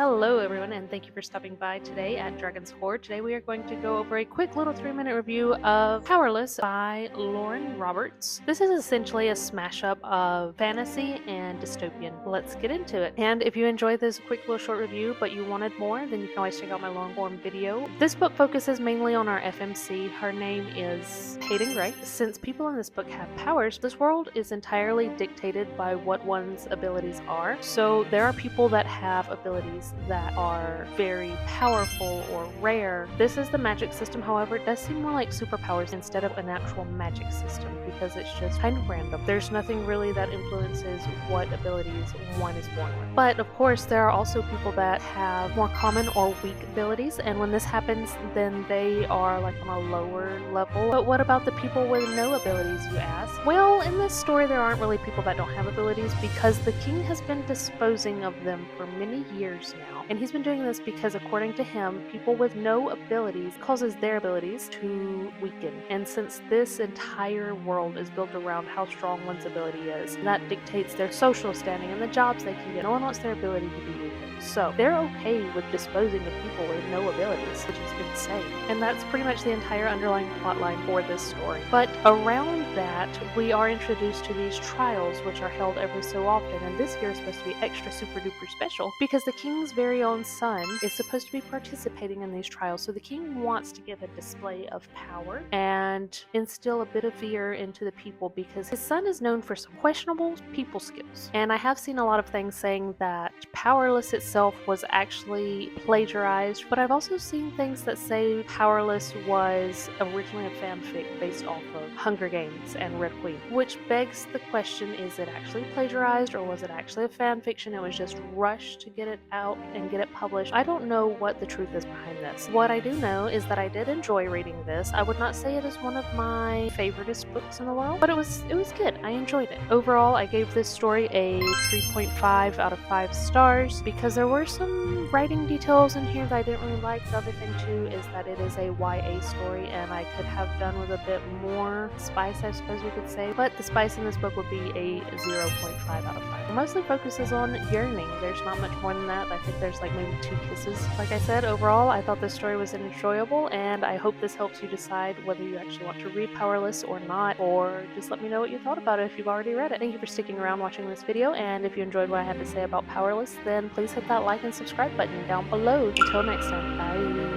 Hello everyone, and thank you for stopping by today at Dragon's Hoard. Today we are going to go over a quick little 3-minute review of Powerless by Lauren Roberts. This is essentially a smash up of fantasy and dystopian. Let's get into it. And if you enjoyed this quick little short review but you wanted more, then you can always check out my long form video. This book focuses mainly on our FMC. Her name is Hayden Gray. Since people in this book have powers, this world is entirely dictated by what one's abilities are. So there are people that have abilities that are very powerful or rare. This is the magic system, however, it does seem more like superpowers instead of an actual magic system because it's just kind of random. There's nothing really that influences what abilities one is born with. But of course, there are also people that have more common or weak abilities, and when this happens, then they are like on a lower level. But what about the people with no abilities, you ask? Well, in this story, there aren't really people that don't have abilities because the king has been disposing of them for many years now. And he's been doing this because, according to him, people with no abilities causes their abilities to weaken. And since this entire world is built around how strong one's ability is, that dictates their social standing and the jobs they can get. No one wants their ability to be weakened. So they're okay with disposing of people with no abilities, which is insane. And that's pretty much the entire underlying plotline for this story. But around that, we are introduced to these trials, which are held every so often. And this year is supposed to be extra super duper special because the king's very own son is supposed to be participating in these trials. So the king wants to give a display of power and instill a bit of fear into the people because his son is known for some questionable people skills. And I have seen a lot of things saying that Powerless itself was actually plagiarized, but I've also seen things that say Powerless was originally a fanfic based off of Hunger Games and Red Queen, which begs the question, is it actually plagiarized or was it actually a fan fiction? It was just rushed to get it out and get it published. I don't know what the truth is behind this. What I do know is that I did enjoy reading this. I would not say it is one of my favoriteest books in the world, but it was good. I enjoyed it. Overall, I gave this story a 3.5 out of 5 stars because there were some writing details in here that I didn't really like. The other thing too is that it is a YA story and I could have done with a bit more spice, I suppose we could say, but the spice in this book would be a 0.5 out of 5. It mostly focuses on yearning. There's not much more than that. I think there's like maybe 2 kisses. Like I said, overall, I thought this story was enjoyable, and I hope this helps you decide whether you actually want to read Powerless or not, or just let me know what you thought about it if you've already read it. Thank you for sticking around watching this video, and if you enjoyed what I had to say about Powerless, then please hit that like and subscribe button down below. Until next time, bye!